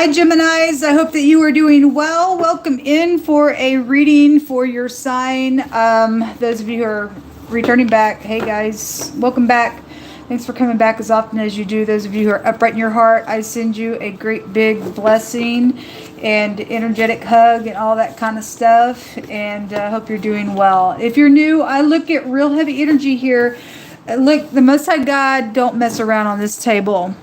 Hi, Geminis. I hope that you are doing well. Welcome in for a reading for your sign. Those of you who are returning back, hey guys, welcome back. Thanks for coming back as often as you do. Those of you who are upright in your heart, I send you a great big blessing and energetic hug and all that kind of stuff. And I hope you're doing well. If you're new, I look at real heavy energy here. Look, the Most High God don't mess around on this table.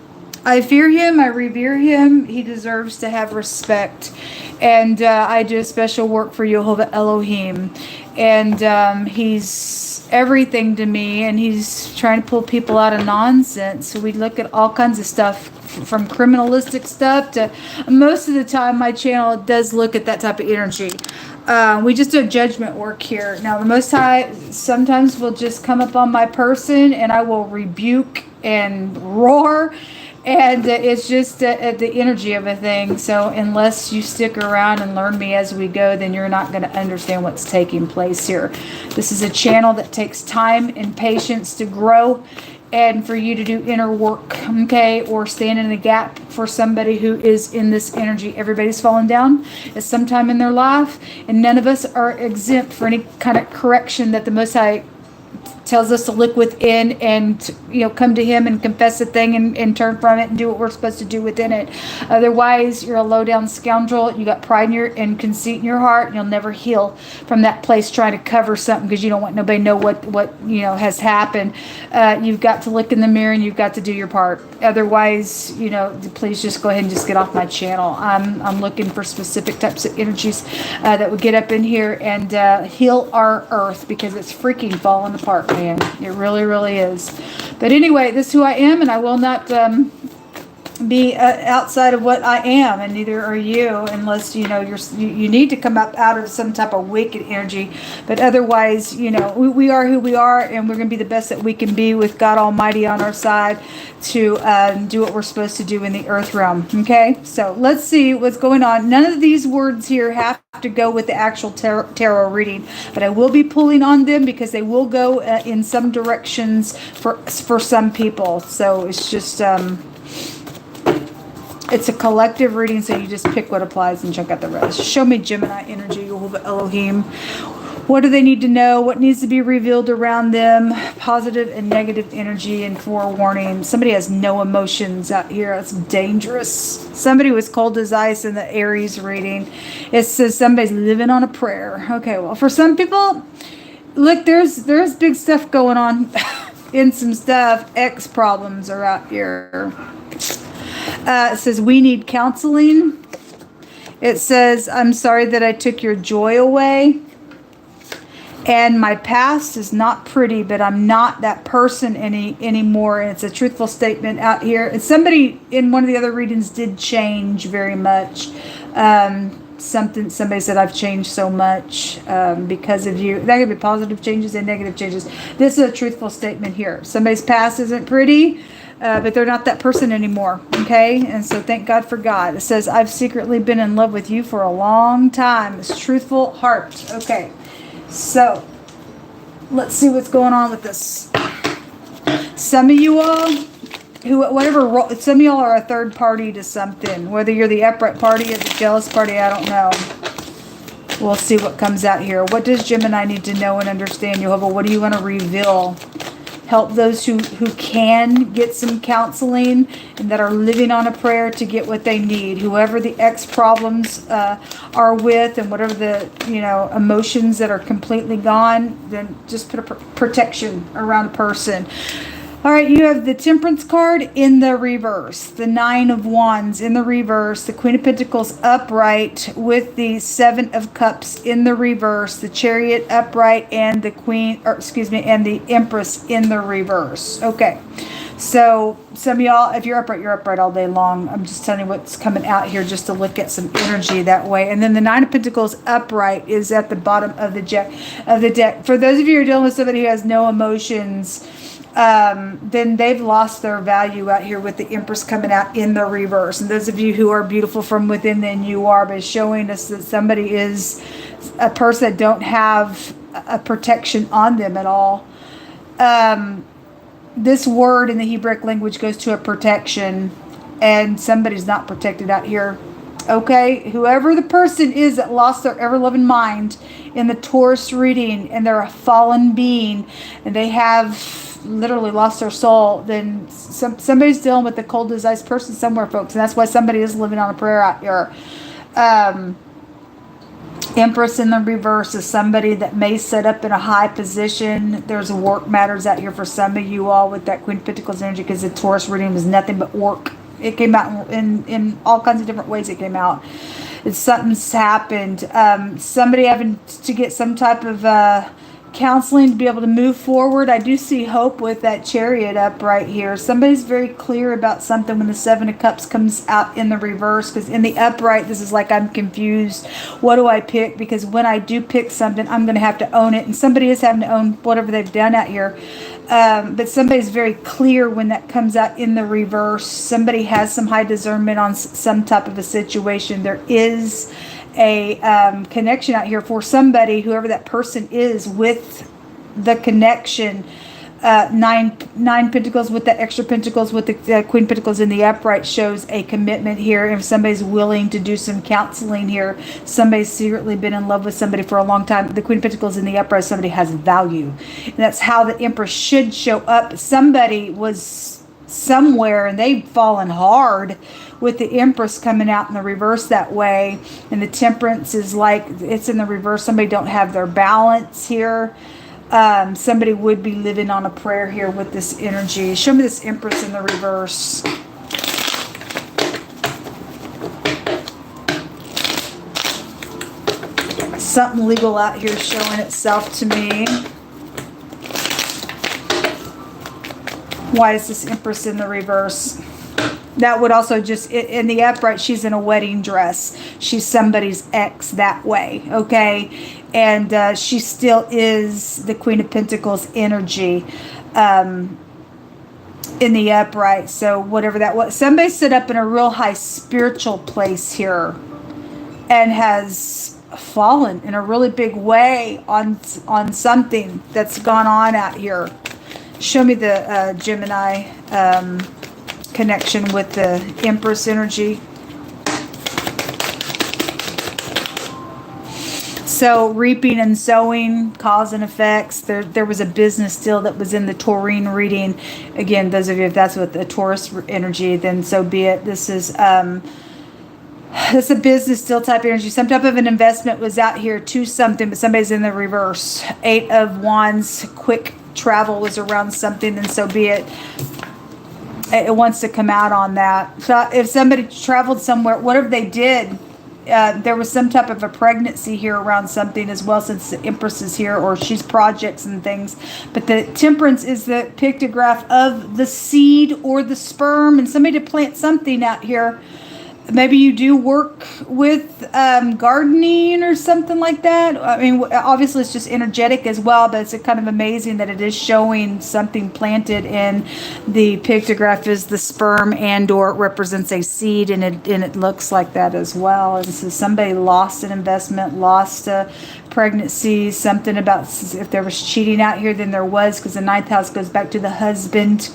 I fear him. I revere him. He deserves to have respect. And I do special work for Yehovah Elohim. And he's everything to me. And he's trying to pull people out of nonsense. So we look at all kinds of stuff, from criminalistic stuff to most of the time my channel does look at that type of energy. We just do judgment work here. Now, the Most High sometimes will just come up on my person and I will rebuke and roar. And it's just the energy of a thing. So unless you stick around and learn me as we go, then you're not going to understand what's taking place here. This is a channel that takes time and patience to grow and for you to do inner work, okay, or stand in the gap for somebody who is in this energy. Everybody's fallen down at some time in their life, and none of us are exempt for any kind of correction that the Most High tells us to look within and, you know, come to him and confess a thing and turn from it and do what we're supposed to do within it. Otherwise, you're a low down scoundrel. You got pride and conceit in your heart, and you'll never heal from that place trying to cover something because you don't want nobody to know what you know has happened. You've got to look in the mirror and you've got to do your part. Otherwise, you know, please just go ahead and just get off my channel. I'm looking for specific types of energies that would get up in here and heal our earth, because it's freaking falling apart, man. It really, really is. But anyway, this is who I am, and I will not be outside of what I am, and neither are you, unless you know you need to come up out of some type of wicked energy. But otherwise, you know, we are who we are, and we're going to be the best that we can be with God Almighty on our side to do what we're supposed to do in the earth realm. Okay, so let's see what's going on. None of these words here have to go with the actual tarot reading, but I will be pulling on them because they will go in some directions for some people. So it's just it's a collective reading, so you just pick what applies and check out the rest. Show me Gemini energy, Yehovah Elohim. What do they need to know? What needs to be revealed around them? Positive and negative energy and forewarning. Somebody has no emotions out here. That's dangerous. Somebody was cold as ice in the Aries reading. It says somebody's living on a prayer. Okay, well, for some people, look, there's big stuff going on in some stuff. Ex problems are out here. It says, we need counseling. It says, I'm sorry that I took your joy away. And my past is not pretty, but I'm not that person anymore. And it's a truthful statement out here. And somebody in one of the other readings did change very much. Somebody said, I've changed so much because of you. That could be positive changes and negative changes. This is a truthful statement here. Somebody's past isn't pretty. But they're not that person anymore, okay? And so thank God for God. It says, I've secretly been in love with you for a long time. It's truthful heart. Okay, so let's see what's going on with this. Some of you all, some of y'all are a third party to something. Whether you're the upright party or the jealous party, I don't know. We'll see what comes out here. What does Gemini need to know and understand, Yehovah? What do you want to reveal? Help those who can get some counseling and that are living on a prayer to get what they need. Whoever the ex problems are with, and whatever the emotions that are completely gone, then just put a protection around a person. All right, you have the Temperance card in the reverse, the Nine of Wands in the reverse, the Queen of Pentacles upright with the Seven of Cups in the reverse, the Chariot upright, and the and the Empress in the reverse. Okay, so some of y'all, if you're upright all day long. I'm just telling you what's coming out here just to look at some energy that way. And then the Nine of Pentacles upright is at the bottom of the deck. For those of you who are dealing with somebody who has no emotions, then they've lost their value out here with the Empress coming out in the reverse. And those of you who are beautiful from within, then you are, by showing us that somebody is a person that don't have a protection on them at all. This word in the Hebrew language goes to a protection, and somebody's not protected out here Okay, whoever the person is that lost their ever-loving mind in the Taurus reading, and they're a fallen being, and they have literally lost their soul, then somebody's dealing with the cold as ice person somewhere, folks, and that's why somebody is living on a prayer out here. Empress in the reverse is somebody that may set up in a high position. There's work matters out here for some of you all with that Queen of Pentacles energy, because the Taurus reading was nothing but work. It came out in all kinds of different ways. It came out. Something's happened. Somebody having to get some type of counseling to be able to move forward. I do see hope with that Chariot up right here. Somebody's very clear about something when the Seven of Cups comes out in the reverse, because in the upright, this is like, I'm confused. What do I pick? Because when I do pick something, I'm going to have to own it. And somebody is having to own whatever they've done out here. But somebody's very clear when that comes out in the reverse. Somebody has some high discernment on some type of a situation. There is a connection out here for somebody, whoever that person is, with the connection. Nine Pentacles with the extra Pentacles with the Queen Pentacles in the upright shows a commitment here. If somebody's willing to do some counseling here, somebody's secretly been in love with somebody for a long time. The Queen Pentacles in the upright, somebody has value, and that's how the Empress should show up. Somebody was somewhere and they've fallen hard with the Empress coming out in the reverse that way, and the Temperance is like, it's in the reverse. Somebody don't have their balance here. Somebody would be living on a prayer here with this energy. Show me this Empress in the reverse. Something legal out here showing itself to me. Why is this Empress in the reverse? That would also just, in the upright, she's in a wedding dress. She's somebody's ex that way, okay? And she still is the Queen of Pentacles energy in the upright. So whatever that was. Somebody stood up in a real high spiritual place here and has fallen in a really big way on something that's gone on out here. Show me the Gemini connection with the Empress energy. So reaping and sowing, cause and effects. There was a business deal that was in the Taurine reading. Again, those of you, if that's with the Taurus energy, then so be it. This is a business deal type energy. Some type of an investment was out here to something, but somebody's in the reverse. 8 of Wands, quick travel was around something, and so be it. It wants to come out on that. So if somebody traveled somewhere, whatever they did, there was some type of a pregnancy here around something as well, since the Empress is here, or she's projects and things. But the Temperance is the pictograph of the seed or the sperm, and somebody to plant something out here. Maybe you do work with gardening or something like that. I mean, obviously it's just energetic as well, but it's kind of amazing that it is showing something planted in the pictograph is the sperm, and or it represents a seed, and it looks like that as well. And so somebody lost an investment, lost a pregnancy, something about if there was cheating out here, then there was, because the 9th house goes back to the husband.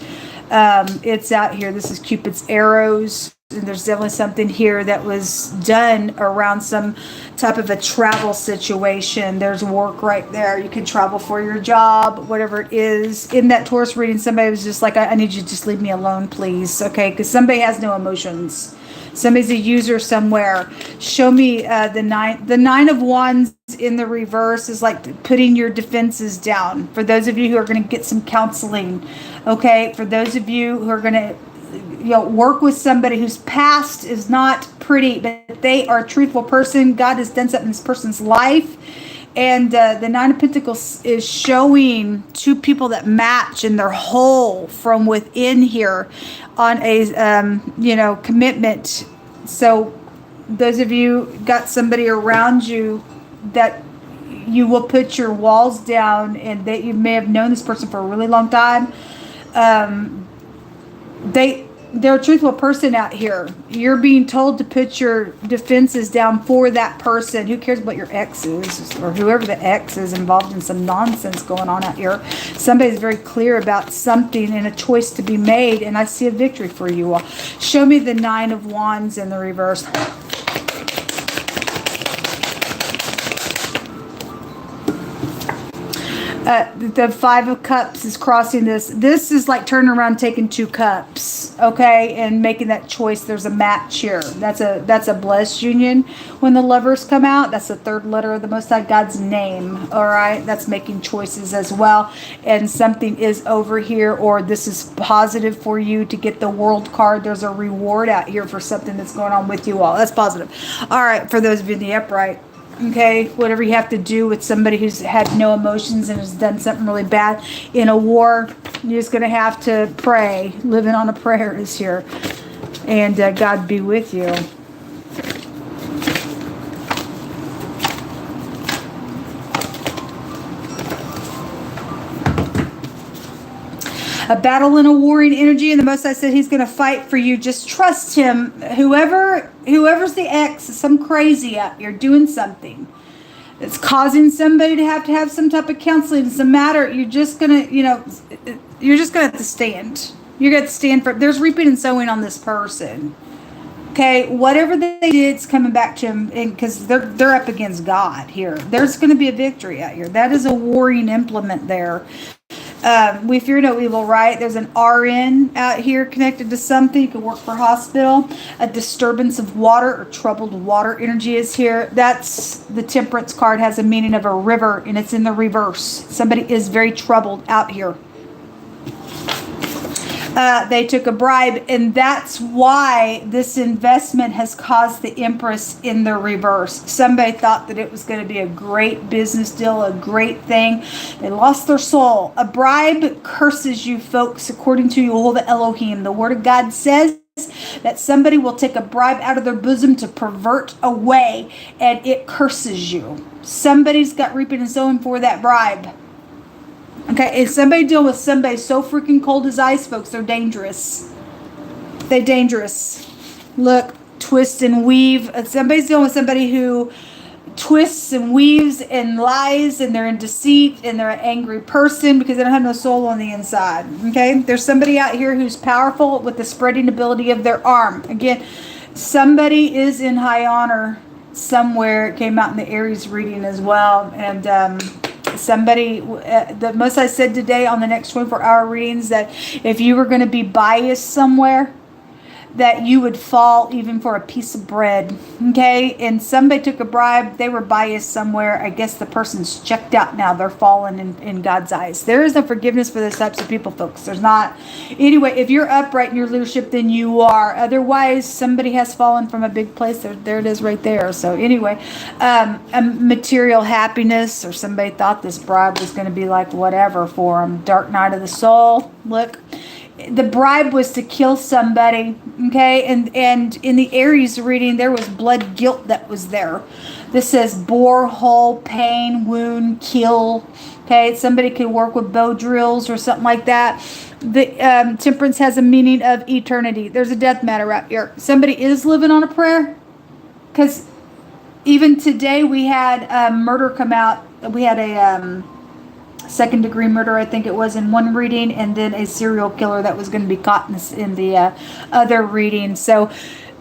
It's out here. This is Cupid's arrows. And there's definitely something here that was done around some type of a travel situation. There's work right there. You can travel for your job, whatever it is. In that Taurus reading, somebody was just like, I need you to just leave me alone, please. Okay, because somebody has no emotions. Somebody's a user somewhere. Show me the 9. The 9 of Wands in the reverse is like putting your defenses down. For those of you who are going to get some counseling, okay? For those of you who are going to work with somebody whose past is not pretty, but they are a truthful person. God has done something in this person's life. And the 9 of Pentacles is showing two people that match and they're whole from within here on a, commitment. So those of you got somebody around you that you will put your walls down, and that you may have known this person for a really long time. They're a truthful person out here. You're being told to put your defenses down for that person. Who cares what your ex is, or whoever the ex is involved in some nonsense going on out here. Somebody's very clear about something and a choice to be made, and I see a victory for you all. Show me the 9 of Wands in the reverse. The 5 of Cups is crossing this. This is like turning around, taking 2 cups, okay, and making that choice. There's a match here. That's a blessed union. When the Lovers come out, that's the 3rd letter of the Most High God's name. All right, that's making choices as well. And something is over here, or this is positive for you to get the World card. There's a reward out here for something that's going on with you all. That's positive. All right, for those of you in the upright. Okay, whatever you have to do with somebody who's had no emotions and has done something really bad in a war, you're just going to have to pray. Living on a prayer is here. And God be with you. A battle and a warring energy, and the Most High said he's going to fight for you. Just trust him. Whoever's the ex, some crazy out here doing something. It's causing somebody to have some type of counseling. It's a matter, you're just going to, you're just going to have to stand. You're going to have to stand for, there's reaping and sowing on this person. Okay, whatever they did, it's coming back to him, because they're up against God here. There's going to be a victory out here. That is a warring implement there. We fear no evil, right? There's an RN out here connected to something. You could work for a hospital. A disturbance of water or troubled water energy is here. That's the Temperance card, has a meaning of a river, and it's in the reverse. Somebody is very troubled out here. They took a bribe, and that's why this investment has caused the Empress in the reverse. Somebody thought that it was going to be a great business deal, a great thing. They lost their soul. A bribe curses you, folks, according to Word of Elohim. The Word of God says that somebody will take a bribe out of their bosom to pervert away, and it curses you. Somebody's got reaping and sowing for that bribe. Okay, if somebody deal with somebody so freaking cold as ice, folks, they're dangerous. They're dangerous. Look, twist and weave. If somebody's dealing with somebody who twists and weaves and lies, and they're in deceit, and they're an angry person because they don't have no soul on the inside. Okay, there's somebody out here who's powerful with the spreading ability of their arm. Again, somebody is in high honor somewhere. It came out in the Aries reading as well. And somebody, the Most I said today on the next 24-hour readings, that if you were going to be biased somewhere, that you would fall even for a piece of bread. Okay, and somebody took a bribe. They were biased somewhere. I guess the person's checked out now. They're fallen in God's eyes. There is no forgiveness for those types of people, folks. There's not. Anyway, if you're upright in your leadership, then you are. Otherwise, somebody has fallen from a big place. There it is right there. So anyway, a material happiness, or somebody thought this bribe was going to be like whatever for them. Dark night of the soul. Look. The bribe was to kill somebody, okay? And in the Aries reading, there was blood guilt that was there. This says bore, hole, pain, wound, kill, okay? Somebody could work with bow drills or something like that. The Temperance has a meaning of eternity. There's a death matter out here. Somebody is living on a prayer, because even today we had a murder come out. We had a second-degree murder, I think it was, in one reading, and then a serial killer that was going to be caught in the other reading. So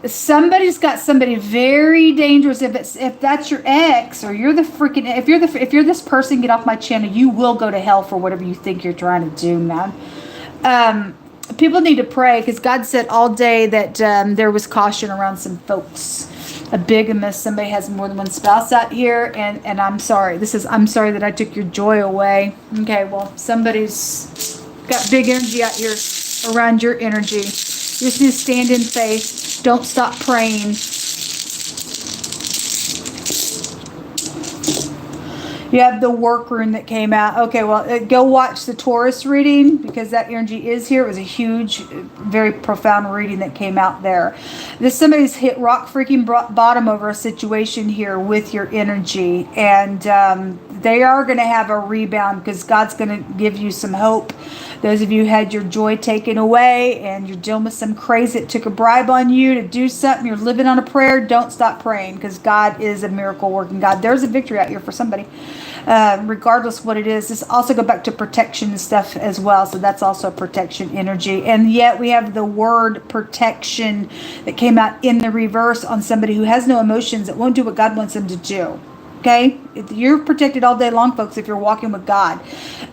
somebody's got somebody very dangerous. If that's your ex, or you're the freaking, if you're this person, get off my channel. You will go to hell for whatever you think you're trying to do, man. People need to pray, because God said all day that there was caution around some folks. A bigamist, somebody has more than one spouse out here, and I'm sorry. I'm sorry that I took your joy away. Okay, well, somebody's got big energy out here around your energy. You just need to stand in faith. Don't stop praying. You have the workroom that came out. Okay, well, go watch the Taurus reading, because that energy is here. It was a huge, very profound reading that came out there. Somebody's hit rock freaking bottom over a situation here with your energy. And they are going to have a rebound, because God's going to give you some hope. Those of you who had your joy taken away, and you're dealing with some crazy that took a bribe on you to do something, you're living on a prayer, don't stop praying, because God is a miracle working God. There's a victory out here for somebody. Regardless of what it is. This also go back to protection and stuff as well. So that's also protection energy. And yet we have the word protection that came out in the reverse on somebody who has no emotions, that won't do what God wants them to do. Okay, you're protected all day long, folks, if you're walking with God.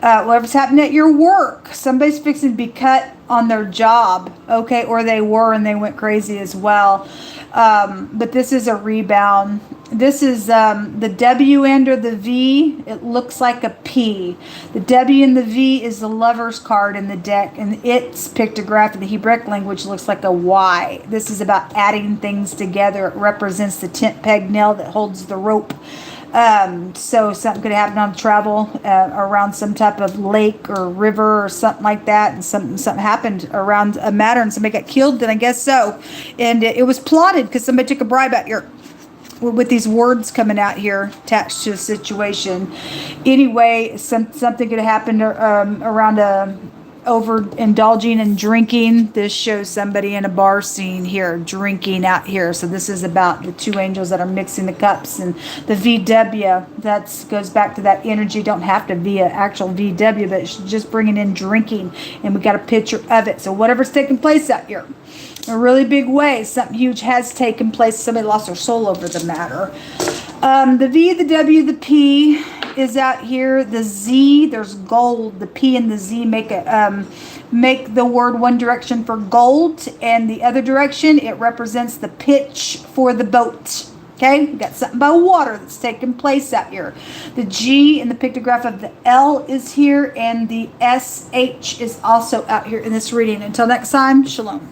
Whatever's happening at your work, somebody's fixing to be cut on their job, okay, or they were and they went crazy as well. But this is a rebound. This is the W end or the V. It looks like a P. The W and the V is the Lover's card in the deck, and its pictograph in the Hebraic language looks like a Y. This is about adding things together. It represents the tent peg nail that holds the rope. So something could happen on travel around some type of lake or river or something like that, and something happened around a matter, and somebody got killed. Then I guess so, and it was plotted because somebody took a bribe out here with these words coming out here attached to a situation. Anyway, something could have happened around overindulging and drinking. This shows somebody in a bar scene here drinking out here. So this is about the two angels that are mixing the cups, and the VW, that goes back to that energy. Don't have to be an actual VW, but it's just bringing in drinking, and we got a picture of it. So whatever's taking place out here, a really big way, something huge has taken place. Somebody lost their soul over the matter. The V, the W, the P is out here. The Z, there's gold. The P and the Z make the word one direction for gold, and the other direction, it represents the pitch for the boat. Okay, we got something by water that's taking place out here. The G and the pictograph of the L is here, and the SH is also out here in this reading. Until next time, shalom.